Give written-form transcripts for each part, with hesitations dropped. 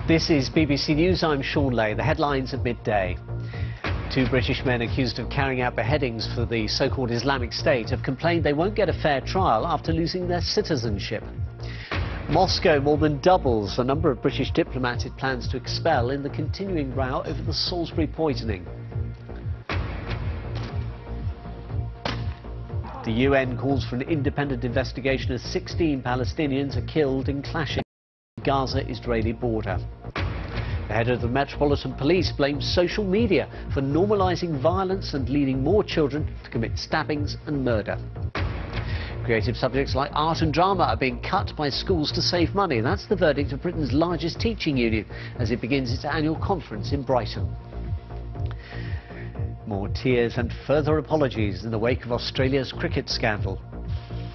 This is BBC News. I'm Sean Lay. The headlines at midday. Two British men accused of carrying out beheadings for the so-called Islamic State have complained they won't get a fair trial after losing their citizenship. Moscow more than doubles the number of British diplomats it plans to expel in the continuing row over the Salisbury poisoning. The UN calls for an independent investigation as 16 Palestinians are killed in clashes on the Gaza-Israeli border. The head of the Metropolitan Police blames social media for normalising violence and leading more children to commit stabbings and murder. Creative subjects like art and drama are being cut by schools to save money. That's the verdict of Britain's largest teaching union as it begins its annual conference in Brighton. More tears and further apologies in the wake of Australia's cricket scandal.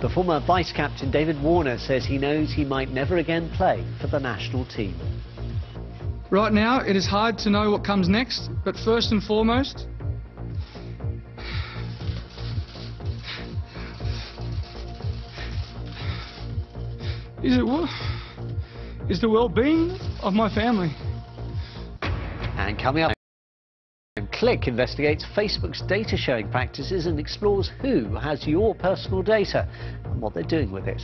The former vice-captain David Warner says he knows he might never again play for the national team. Right now, it is hard to know what comes next, but first and foremost, is the well-being of my family. And coming up, Click investigates Facebook's data sharing practices and explores who has your personal data and what they're doing with it.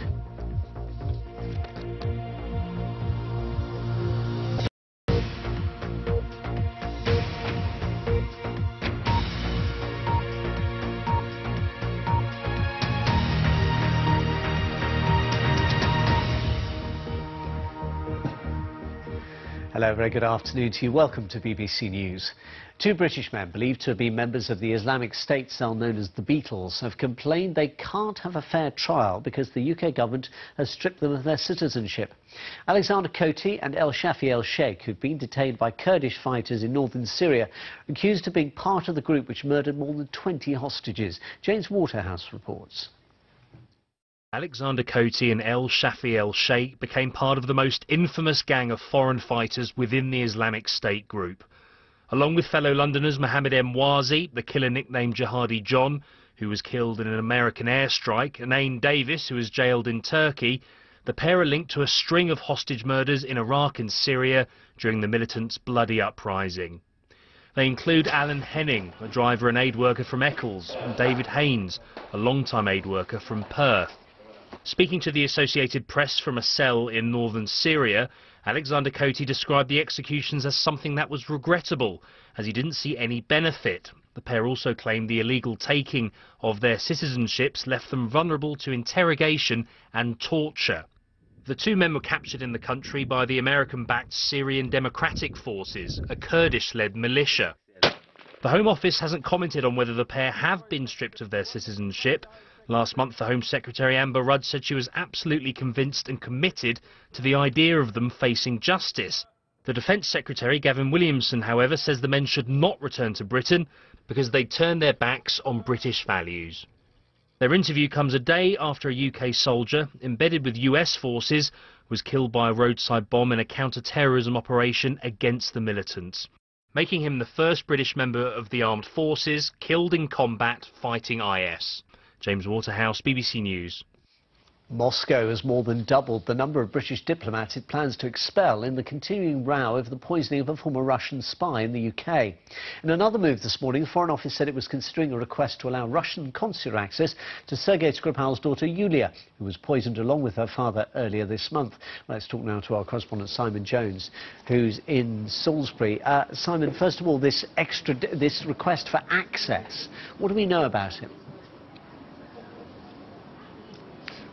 Hello, very good afternoon to you. Welcome to BBC News. Two British men believed to have been members of the Islamic State cell known as the Beatles have complained they can't have a fair trial because the UK government has stripped them of their citizenship. Alexander Coty and El Shafi El Sheikh, who've been detained by Kurdish fighters in northern Syria, are accused of being part of the group which murdered more than 20 hostages. James Waterhouse reports. Alexander Coty and El Shafi El Sheikh became part of the most infamous gang of foreign fighters within the Islamic State group. Along with fellow Londoners Mohammed Emwazi, the killer nicknamed Jihadi John, who was killed in an American airstrike, and Ain Davis, who was jailed in Turkey, the pair are linked to a string of hostage murders in Iraq and Syria during the militants' bloody uprising. They include Alan Henning, a driver and aid worker from Eccles, and David Haynes, a long-time aid worker from Perth. Speaking to the Associated Press from a cell in northern Syria, Alexander Coty described the executions as something that was regrettable, as he didn't see any benefit. The pair also claimed the illegal taking of their citizenships left them vulnerable to interrogation and torture. The two men were captured in the country by the American-backed Syrian Democratic Forces, a Kurdish-led militia. The Home Office hasn't commented on whether the pair have been stripped of their citizenship. Last month, the Home Secretary Amber Rudd said she was absolutely convinced and committed to the idea of them facing justice. The Defence Secretary, Gavin Williamson, however, says the men should not return to Britain because they'd turn their backs on British values. Their interview comes a day after a UK soldier, embedded with US forces, was killed by a roadside bomb in a counter-terrorism operation against the militants, making him the first British member of the armed forces killed in combat fighting IS. James Waterhouse, BBC News. Moscow has more than doubled the number of British diplomats it plans to expel in the continuing row over the poisoning of a former Russian spy in the UK. In another move this morning, the Foreign Office said it was considering a request to allow Russian consular access to Sergei Skripal's daughter Yulia, who was poisoned along with her father earlier this month. Let's talk now to our correspondent Simon Jones, who's in Salisbury. Simon, first of all, this request for access, what do we know about it?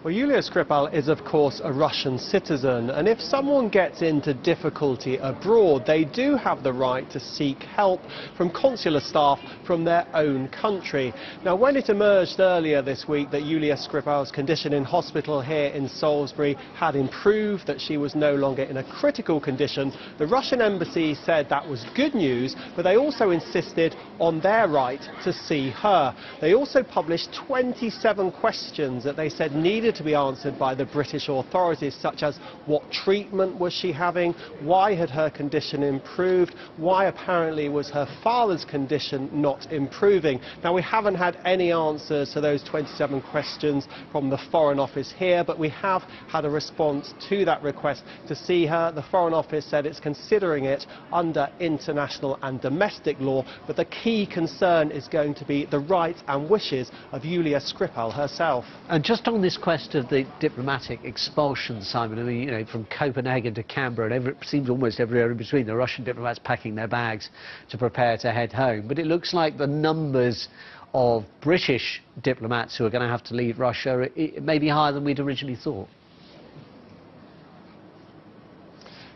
Well, Yulia Skripal is, of course, a Russian citizen, and if someone gets into difficulty abroad, they do have the right to seek help from consular staff from their own country. Now, when it emerged earlier this week that Yulia Skripal's condition in hospital here in Salisbury had improved, that she was no longer in a critical condition, the Russian embassy said that was good news, but they also insisted on their right to see her. They also published 27 questions that they said needed needed to be answered by the British authorities, such as what treatment was she having, why had her condition improved, why apparently was her father's condition not improving. Now, we haven't had any answers to those 27 questions from the Foreign Office here, but we have had a response to that request to see her. The Foreign Office said it's considering it under international and domestic law, but the key concern is going to be the rights and wishes of Yulia Skripal herself. And just on this quest of the diplomatic expulsion, Simon, I mean, you know, from Copenhagen to Canberra, and it seems almost everywhere in between, the Russian diplomats packing their bags to prepare to head home. But it looks like the numbers of British diplomats who are going to have to leave Russia may be higher than we'd originally thought.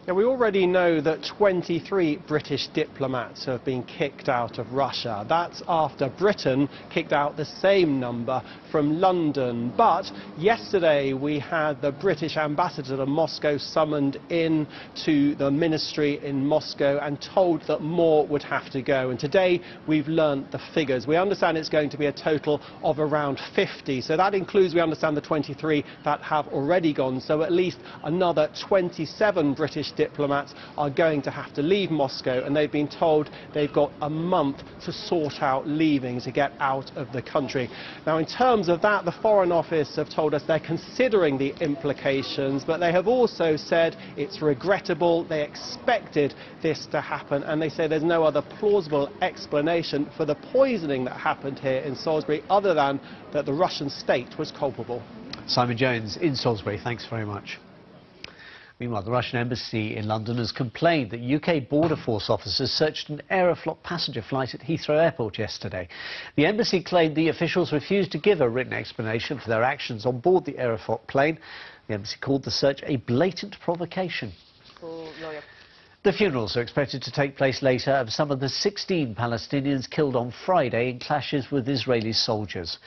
Now, we already know that 23 British diplomats have been kicked out of Russia. That's after Britain kicked out the same number from London. But yesterday we had the British ambassador to Moscow summoned in to the ministry in Moscow and told that more would have to go. And today we've learnt the figures. We understand it's going to be a total of around 50. So that includes, we understand, the 23 that have already gone. So at least another 27 British diplomats are going to have to leave Moscow, and they've been told they've got a month to sort out leaving, to get out of the country. Now, in terms of that, the Foreign Office have told us they're considering the implications, but they have also said it's regrettable. They expected this to happen, and they say there's no other plausible explanation for the poisoning that happened here in Salisbury other than that the Russian state was culpable. Simon Jones in Salisbury, thanks very much. Meanwhile, the Russian embassy in London has complained that UK Border Force officers searched an Aeroflot passenger flight at Heathrow Airport yesterday. The embassy claimed the officials refused to give a written explanation for their actions on board the Aeroflot plane. The embassy called the search a blatant provocation. The funerals are expected to take place later of some of the 16 Palestinians killed on Friday in clashes with Israeli soldiers.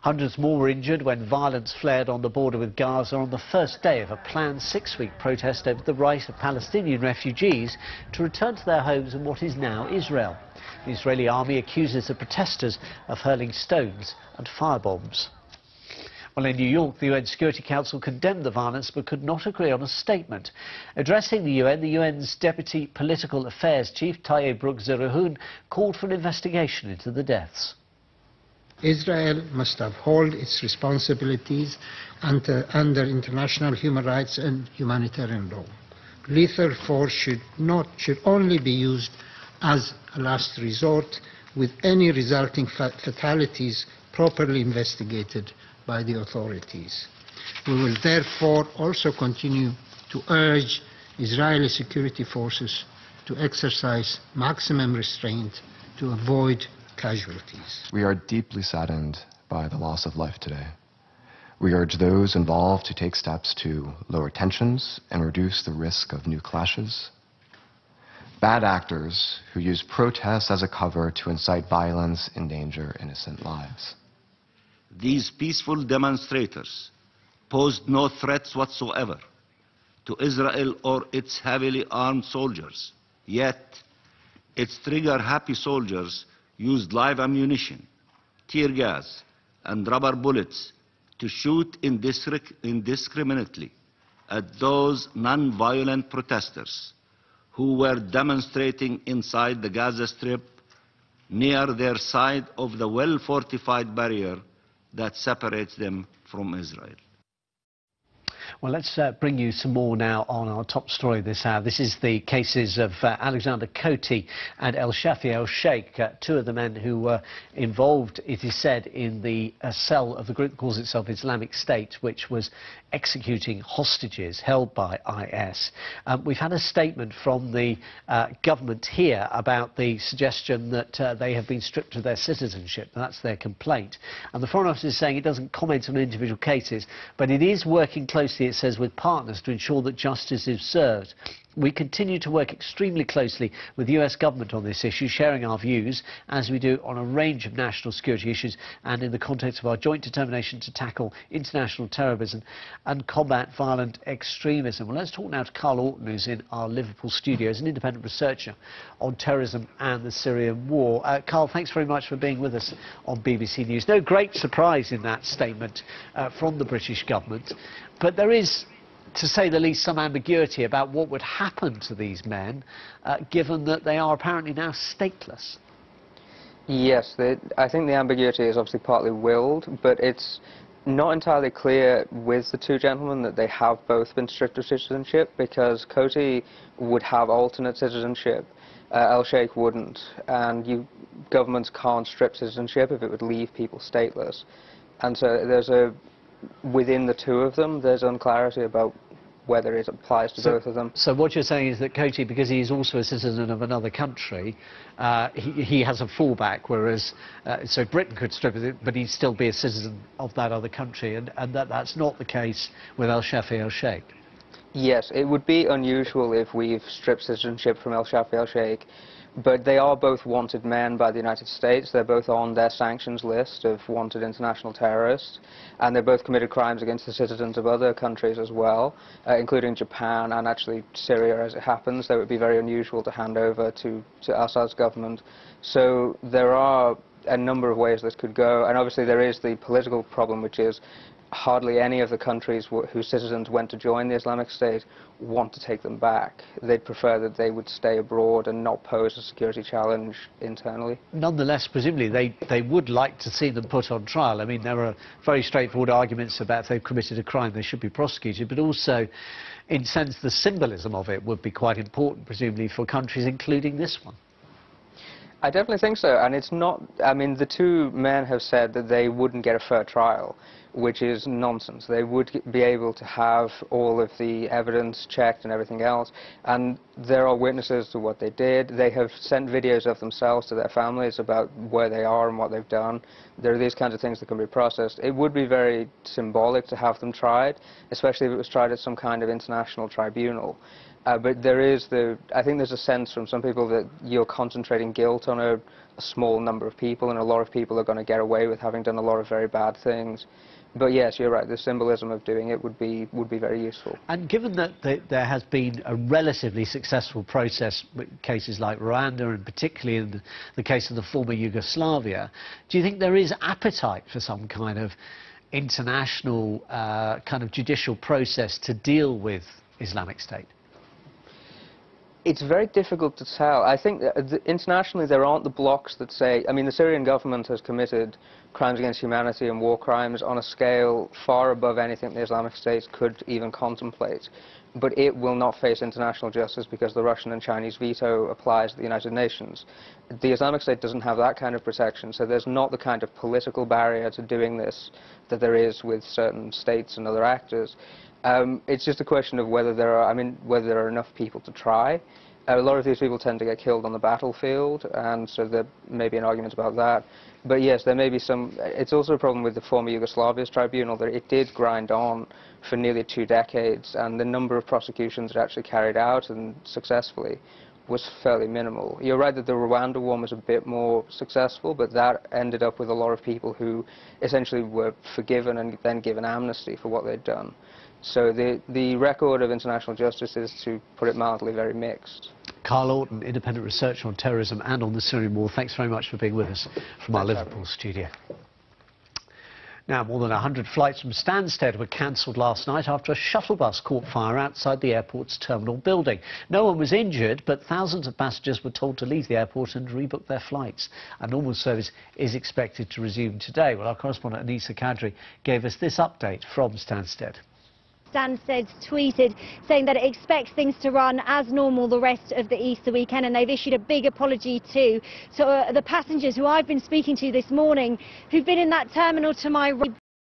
Hundreds more were injured when violence flared on the border with Gaza on the first day of a planned 6-week protest over the right of Palestinian refugees to return to their homes in what is now Israel. The Israeli army accuses the protesters of hurling stones and firebombs. Well, in New York, the UN Security Council condemned the violence but could not agree on a statement. Addressing the UN's Deputy Political Affairs Chief, Taye Brooks-Zerahun, called for an investigation into the deaths. Israel must uphold its responsibilities under international human rights and humanitarian law. Lethal force should only be used as a last resort, with any resulting fatalities properly investigated by the authorities. We will therefore also continue to urge Israeli security forces to exercise maximum restraint to avoid casualties. We are deeply saddened by the loss of life today. We urge those involved to take steps to lower tensions and reduce the risk of new clashes. Bad actors who use protests as a cover to incite violence endanger innocent lives. These peaceful demonstrators posed no threats whatsoever to Israel or its heavily armed soldiers, yet its trigger-happy soldiers used live ammunition, tear gas, and rubber bullets to shoot indiscriminately at those non-violent protesters who were demonstrating inside the Gaza Strip near their side of the well-fortified barrier that separates them from Israel. Well, let's bring you some more now on our top story this hour. This is the cases of Alexander Coty and El Shafi El Sheikh, two of the men who were involved, it is said, in the cell of the group that calls itself Islamic State, which was executing hostages held by IS. We've had a statement from the government here about the suggestion that they have been stripped of their citizenship. That's their complaint. And the Foreign Office is saying it doesn't comment on individual cases, but it is working closely, it says, with partners to ensure that justice is served. We continue to work extremely closely with the US government on this issue, sharing our views, as we do on a range of national security issues and in the context of our joint determination to tackle international terrorism and combat violent extremism. Well, let's talk now to Carl Orton, who's in our Liverpool studios, an independent researcher on terrorism and the Syrian war. Carl, thanks very much for being with us on BBC News. No great surprise in that statement from the British government, but there is, to say the least, some ambiguity about what would happen to these men, given that they are apparently now stateless. Yes, I think the ambiguity is obviously partly willed, but it's not entirely clear with the two gentlemen that they have both been stripped of citizenship, because Koti would have alternate citizenship, El-Sheikh wouldn't, and governments can't strip citizenship if it would leave people stateless. And so within the two of them, there's unclarity about whether it applies to both of them. So what you're saying is that Koti, because he is also a citizen of another country, he has a fallback, whereas so Britain could strip it, but he'd still be a citizen of that other country, and that's not the case with El-Shafie El-Sheikh. Yes, it would be unusual if we've stripped citizenship from El-Shafie El-Sheikh, but they are both wanted men by the United States. They're both on their sanctions list of wanted international terrorists, and they both committed crimes against the citizens of other countries as well, including Japan and actually Syria, as it happens. That would be very unusual to hand over to Assad's government. So there are a number of ways this could go, and obviously there is the political problem, which is hardly any of the countries whose citizens went to join the Islamic State want to take them back. They'd prefer that they would stay abroad and not pose a security challenge internally. Nonetheless, presumably, they would like to see them put on trial. I mean, there are very straightforward arguments about if they've committed a crime, they should be prosecuted, but also, in a sense, the symbolism of it would be quite important, presumably, for countries including this one. I definitely think so, and it's not, I mean, the two men have said that they wouldn't get a fair trial, which is nonsense. They would be able to have all of the evidence checked and everything else, and there are witnesses to what they did. They have sent videos of themselves to their families about where they are and what they've done. There are these kinds of things that can be processed. It would be very symbolic to have them tried, especially if it was tried at some kind of international tribunal. But there is I think there's a sense from some people that you're concentrating guilt on a small number of people, and a lot of people are going to get away with having done a lot of very bad things. But yes, you're right, the symbolism of doing it would be very useful. And given that there has been a relatively successful process with cases like Rwanda, and particularly in the case of the former Yugoslavia, do you think there is appetite for some kind of international kind of judicial process to deal with Islamic State? It's very difficult to tell. I think that internationally there aren't the blocks that say, I mean, the Syrian government has committed crimes against humanity and war crimes on a scale far above anything the Islamic State could even contemplate. But it will not face international justice because the Russian and Chinese veto applies to the United Nations. The Islamic State doesn't have that kind of protection, so there's not the kind of political barrier to doing this that there is with certain states and other actors. It's just a question of whether there are enough people to try. A lot of these people tend to get killed on the battlefield, and so there may be an argument about that. But yes, there may be some. It's also a problem with the former Yugoslavia's tribunal that it did grind on for nearly 2 decades, and the number of prosecutions it actually carried out, and successfully, was fairly minimal. You're right that the Rwanda one was a bit more successful, but that ended up with a lot of people who essentially were forgiven and then given amnesty for what they'd done. So the record of international justice is, to put it mildly, very mixed. Carl Orton, independent researcher on terrorism and on the Syrian war, thanks very much for being with us from our Liverpool studio. Now, more than 100 flights from Stansted were cancelled last night after a shuttle bus caught fire outside the airport's terminal building. No one was injured, but thousands of passengers were told to leave the airport and rebook their flights. A normal service is expected to resume today. Well, our correspondent Anissa Kadri gave us this update from Stansted. Stansted tweeted saying that it expects things to run as normal the rest of the Easter weekend, and they've issued a big apology too. So the passengers who I've been speaking to this morning, who've been in that terminal to my right,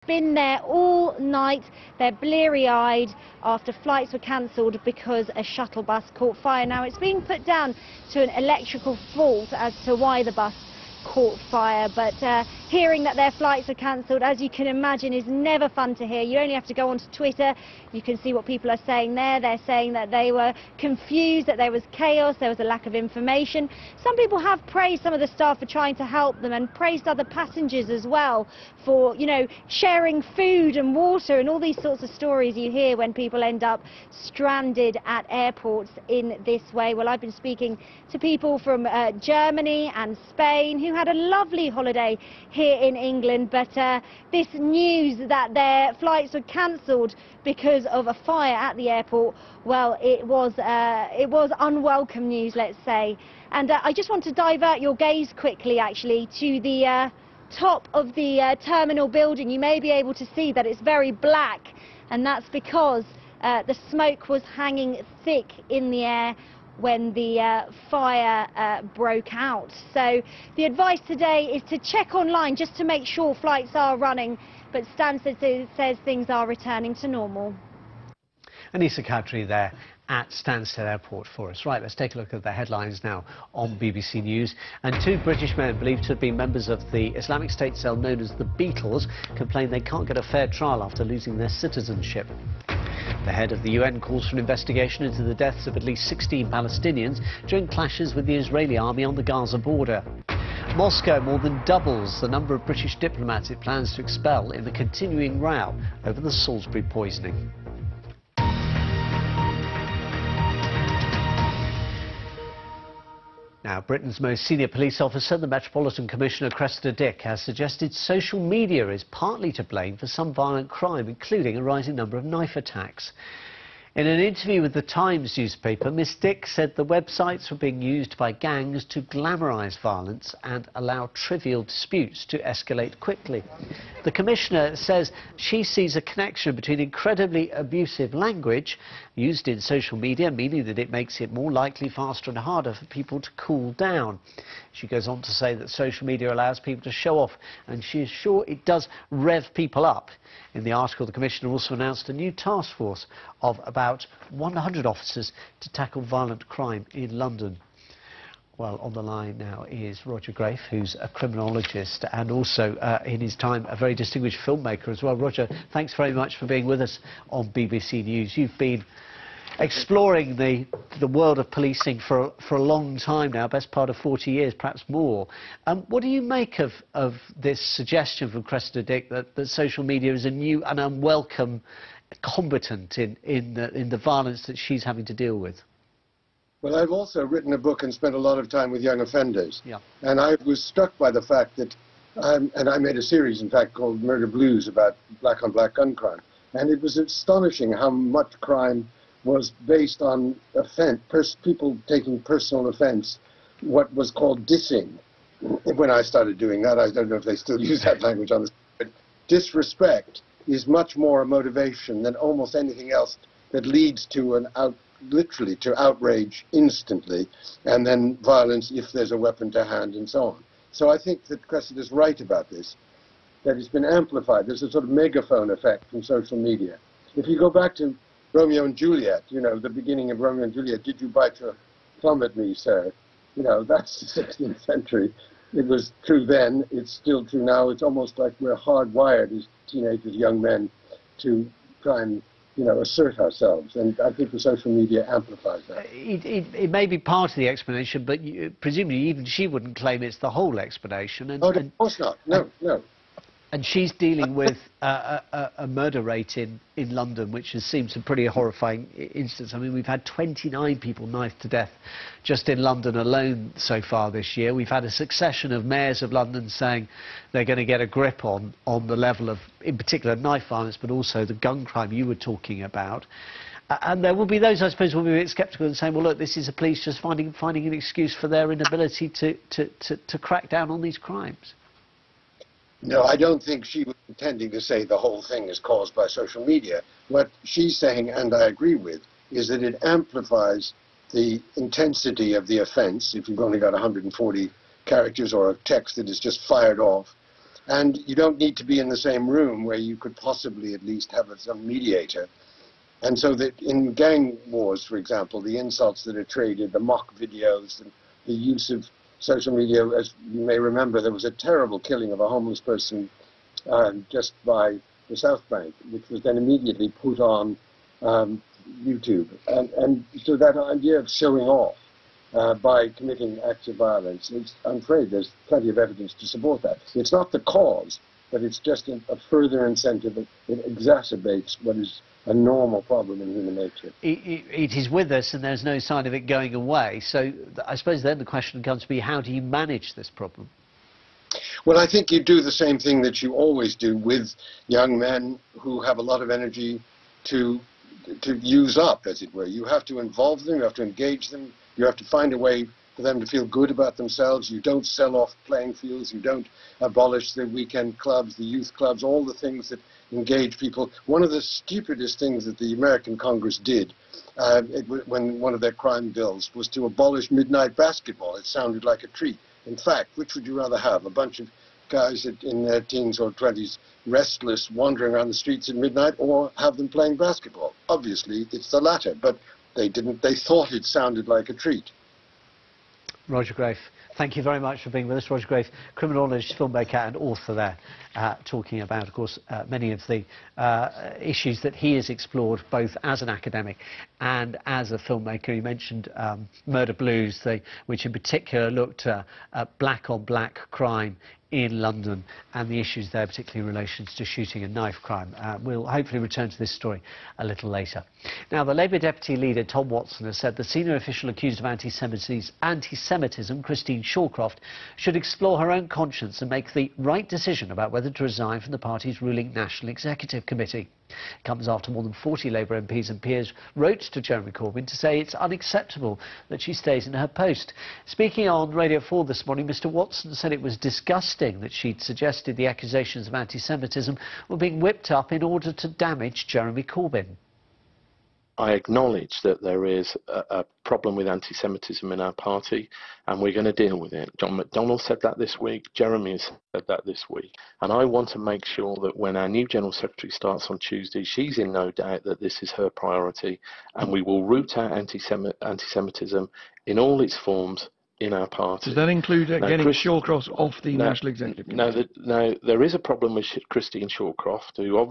been there all night. They're bleary-eyed after flights were cancelled because a shuttle bus caught fire. Now, it's being put down to an electrical fault as to why the bus caught fire, but hearing that their flights are cancelled, as you can imagine, is never fun to hear. You only have to go onto Twitter. You can see what people are saying there. They're saying that they were confused, that there was chaos, there was a lack of information. Some people have praised some of the staff for trying to help them and praised other passengers as well for, you know, sharing food and water and all these sorts of stories you hear when people end up stranded at airports in this way. Well, I've been speaking to people from Germany and Spain who had a lovely holiday here in England, but this news that their flights were cancelled because of a fire at the airport, well, it was unwelcome news, let's say. And I just want to divert your gaze quickly, actually, to the top of the terminal building. You may be able to see that it's very black, and that's because the smoke was hanging thick in the air when the fire broke out. So the advice today is to check online just to make sure flights are running, but Stansted says things are returning to normal. Anissa Kadri there at Stansted Airport for us. Right, let's take a look at the headlines now on BBC News. And two British men believed to have been members of the Islamic State cell known as the Beatles complain they can't get a fair trial after losing their citizenship. The head of the UN calls for an investigation into the deaths of at least 16 Palestinians during clashes with the Israeli army on the Gaza border. Moscow more than doubles the number of British diplomats it plans to expel in the continuing row over the Salisbury poisoning. Now, Britain's most senior police officer, the Metropolitan Commissioner Cressida Dick, has suggested social media is partly to blame for some violent crime, including a rising number of knife attacks. In an interview with the Times newspaper, Ms Dick said the websites were being used by gangs to glamorise violence and allow trivial disputes to escalate quickly. The Commissioner says she sees a connection between incredibly abusive language used in social media, meaning that it makes it more likely, faster and harder for people to cool down. She goes on to say that social media allows people to show off, and she is sure it does rev people up. In the article, the Commissioner also announced a new task force of about 100 officers to tackle violent crime in London. Well, on the line now is Roger Grafe, who's a criminologist and also, in his time, a very distinguished filmmaker as well. Roger, thanks very much for being with us on BBC News. You've been exploring the world of policing for a long time now, best part of 40 years, perhaps more. What do you make of this suggestion from Cressida Dick that social media is a new and unwelcome combatant in the violence that she's having to deal with? Well, I've also written a book and spent a lot of time with young offenders. Yeah. And I was struck by the fact that, and I made a series, in fact, called Murder Blues about black-on-black gun crime. And it was astonishing how much crime was based on offense, people taking personal offense, what was called dissing. When I started doing that, I don't know if they still use that language on this, but disrespect is much more a motivation than almost anything else that leads to literally to outrage instantly, and then violence if there's a weapon to hand and so on. So I think that Cressida's right about this, that it's been amplified. There's a sort of megaphone effect from social media. If you go back to Romeo and Juliet, you know, the beginning of Romeo and Juliet, did you bite your thumb at me, sir? You know, that's the 16th century. It was true then, it's still true now. It's almost like we're hardwired as teenagers, young men, to try and, you know, assert ourselves, and I think the social media amplifies that. It may be part of the explanation, but presumably even she wouldn't claim it's the whole explanation. Of course not. No. And she's dealing with a murder rate in London, which has seemed some pretty horrifying incidents. I mean, we've had 29 people knifed to death just in London alone so far this year. We've had a succession of mayors of London saying they're going to get a grip on the level of, in particular, knife violence, but also the gun crime you were talking about. And there will be those, I suppose, who will be a bit sceptical and saying, well, look, this is the police just finding an excuse for their inability to crack down on these crimes. No, I don't think she was intending to say the whole thing is caused by social media. What she's saying, and I agree with, is that it amplifies the intensity of the offense if you've only got 140 characters or a text that is just fired off. And you don't need to be in the same room where you could possibly at least have some mediator. And so that in gang wars, for example, the insults that are traded, the mock videos, the use of social media, as you may remember, there was a terrible killing of a homeless person just by the South Bank, which was then immediately put on YouTube. And so that idea of showing off by committing acts of violence, I'm afraid there's plenty of evidence to support that. It's not the cause, but it's just a further incentive. It exacerbates what is a normal problem in human nature. It is with us, and there's no sign of it going away. So I suppose then the question comes to be, how do you manage this problem? Well, I think you do the same thing that you always do with young men who have a lot of energy to use up, as it were. You have to involve them, you have to engage them, you have to find a way for them to feel good about themselves. You don't sell off playing fields, you don't abolish the weekend clubs, the youth clubs, all the things that engage people. One of the stupidest things that the American Congress did when one of their crime bills was to abolish midnight basketball. It sounded like a treat. In fact, which would you rather have? A bunch of guys in their teens or 20s restless wandering around the streets at midnight, or have them playing basketball? Obviously, it's the latter, but they didn't. They thought it sounded like a treat. Roger Grafe, thank you very much for being with us. Roger Grafe, criminologist, filmmaker and author there, talking about, of course, many of the issues that he has explored both as an academic and as a filmmaker. He mentioned Murder Blues, which in particular looked at black-on-black crime in London and the issues there, particularly in relation to shooting and knife crime. We'll hopefully return to this story a little later. Now, the Labour Deputy Leader, Tom Watson, has said the senior official accused of anti-Semitism, Christine Shawcroft, should explore her own conscience and make the right decision about whether to resign from the party's ruling National Executive Committee. It comes after more than 40 Labour MPs and peers wrote to Jeremy Corbyn to say it's unacceptable that she stays in her post. Speaking on Radio 4 this morning, Mr Watson said it was disgusting that she'd suggested the accusations of anti-Semitism were being whipped up in order to damage Jeremy Corbyn. I acknowledge that there is a problem with anti-Semitism in our party, and we're going to deal with it. John McDonnell said that this week, Jeremy has said that this week, and I want to make sure that when our new General Secretary starts on Tuesday, she's in no doubt that this is her priority, and we will root out anti-Semitism in all its forms in our party. Does that include getting Shawcroft off the National Executive Committee? No, there is a problem with Christine Shawcroft, who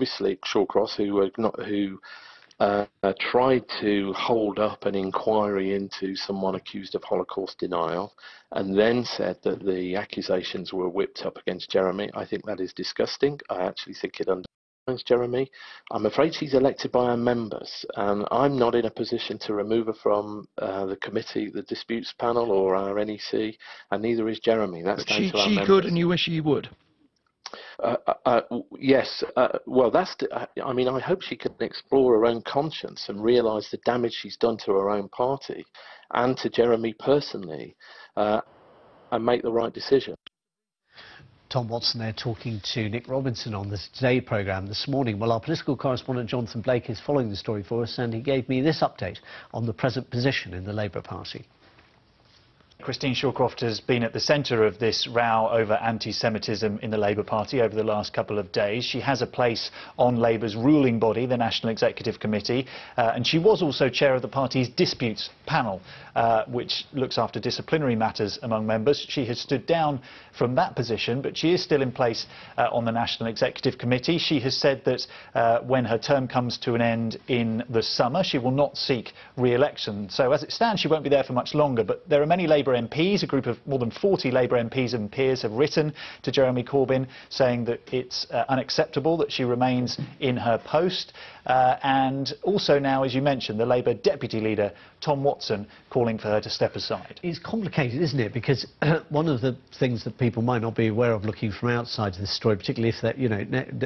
tried to hold up an inquiry into someone accused of Holocaust denial and then said that the accusations were whipped up against Jeremy. I think that is disgusting. I actually think it undermines Jeremy. I'm afraid she's elected by our members, and I'm not in a position to remove her from the committee, the disputes panel, or our NEC, and neither is Jeremy. That's down to our members. She could, and you wish she would. Yes. Well, I mean, I hope she can explore her own conscience and realise the damage she's done to her own party and to Jeremy personally, and make the right decision. Tom Watson there talking to Nick Robinson on the Today programme this morning. Well, our political correspondent Jonathan Blake is following the story for us, and he gave me this update on the present position in the Labour Party. Christine Shawcroft has been at the centre of this row over anti-Semitism in the Labour Party over the last couple of days. She has a place on Labour's ruling body, the National Executive Committee, and she was also chair of the party's disputes panel, which looks after disciplinary matters among members. She has stood down from that position, but she is still in place on the National Executive Committee. She has said that when her term comes to an end in the summer, she will not seek re-election. So as it stands, she won't be there for much longer, but there are many Labour MPs, a group of more than 40 Labour MPs and peers have written to Jeremy Corbyn saying that it's unacceptable that she remains in her post. And also now, as you mentioned, the Labour Deputy Leader, Tom Watson, calling for her to step aside. It's complicated, isn't it? Because one of the things that people might not be aware of looking from outside this story, particularly if they're, you know,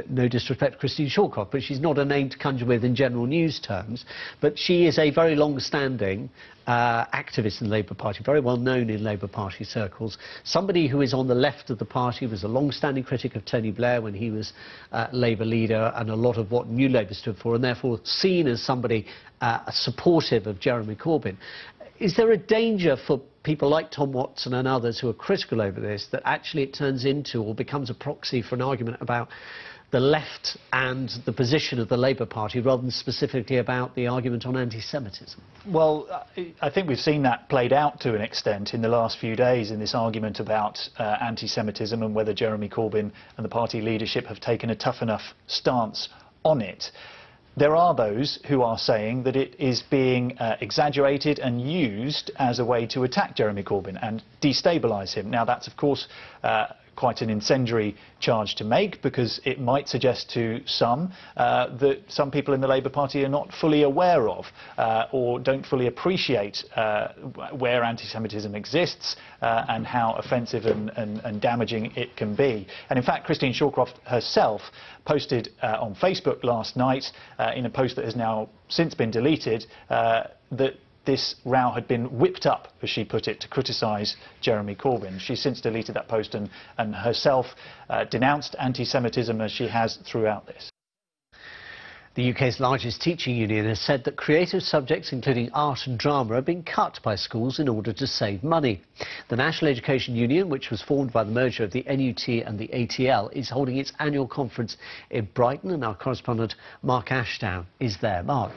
no disrespect to Christine Shawcroft, but she's not a name to conjure with in general news terms, but she is a very long-standing activist in the Labour Party, very well known in Labour Party circles, somebody who is on the left of the party, was a long-standing critic of Tony Blair when he was Labour leader, and a lot of what New Labour stood for, and therefore seen as somebody supportive of Jeremy Corbyn. Is there a danger for people like Tom Watson and others who are critical over this that actually it turns into or becomes a proxy for an argument about the left and the position of the Labour Party rather than specifically about the argument on anti-Semitism? Well, I think we've seen that played out to an extent in the last few days in this argument about anti-Semitism and whether Jeremy Corbyn and the party leadership have taken a tough enough stance on it. There are those who are saying that it is being exaggerated and used as a way to attack Jeremy Corbyn and destabilise him. Now, that's, of course, quite an incendiary charge to make, because it might suggest to some that some people in the Labour Party are not fully aware of or don't fully appreciate where anti-Semitism exists and how offensive and damaging it can be. And in fact, Christine Shawcroft herself posted on Facebook last night, in a post that has now since been deleted, that this row had been whipped up, as she put it, to criticise Jeremy Corbyn. She's since deleted that post and herself denounced anti-Semitism, as she has throughout this. The UK's largest teaching union has said that creative subjects, including art and drama, are being cut by schools in order to save money. The National Education Union, which was formed by the merger of the NUT and the ATL, is holding its annual conference in Brighton, and our correspondent Mark Ashdown is there. Mark.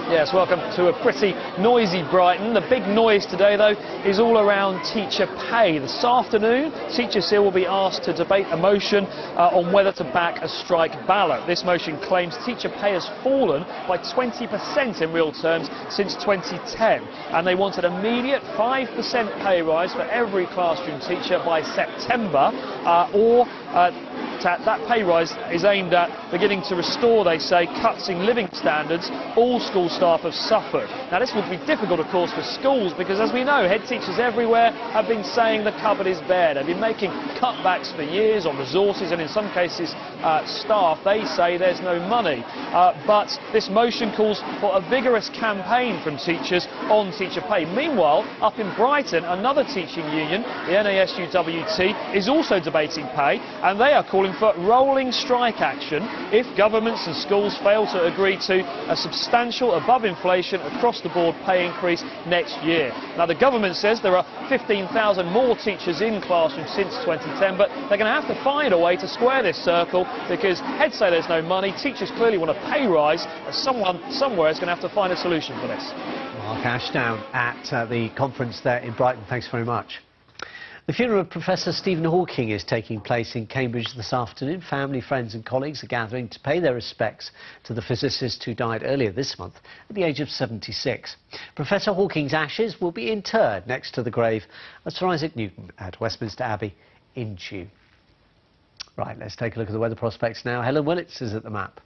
Yes, welcome to a pretty noisy Brighton. The big noise today, though, is all around teacher pay. This afternoon, teachers here will be asked to debate a motion on whether to back a strike ballot. This motion claims teacher pay has fallen by 20% in real terms since 2010, and they want an immediate 5% pay rise for every classroom teacher by September, that pay rise is aimed at beginning to restore, they say, cuts in living standards all school staff have suffered. Now, this would be difficult, of course, for schools, because, as we know, head teachers everywhere have been saying the cupboard is bare. They've been making cutbacks for years on resources and, in some cases, staff. They say there's no money. But this motion calls for a vigorous campaign from teachers on teacher pay. Meanwhile, up in Brighton, another teaching union, the NASUWT, is also debating pay, and they are calling for rolling strike action if governments and schools fail to agree to a substantial above-inflation across-the-board pay increase next year. Now, the government says there are 15,000 more teachers in classrooms since 2010, but they're going to have to find a way to square this circle, because heads say there's no money, teachers clearly want a pay rise, and someone somewhere is going to have to find a solution for this. Mark Ashdown at the conference there in Brighton. Thanks very much. The funeral of Professor Stephen Hawking is taking place in Cambridge this afternoon. Family, friends and colleagues are gathering to pay their respects to the physicist who died earlier this month at the age of 76. Professor Hawking's ashes will be interred next to the grave of Sir Isaac Newton at Westminster Abbey in June. Right, let's take a look at the weather prospects now. Helen Willits is at the map.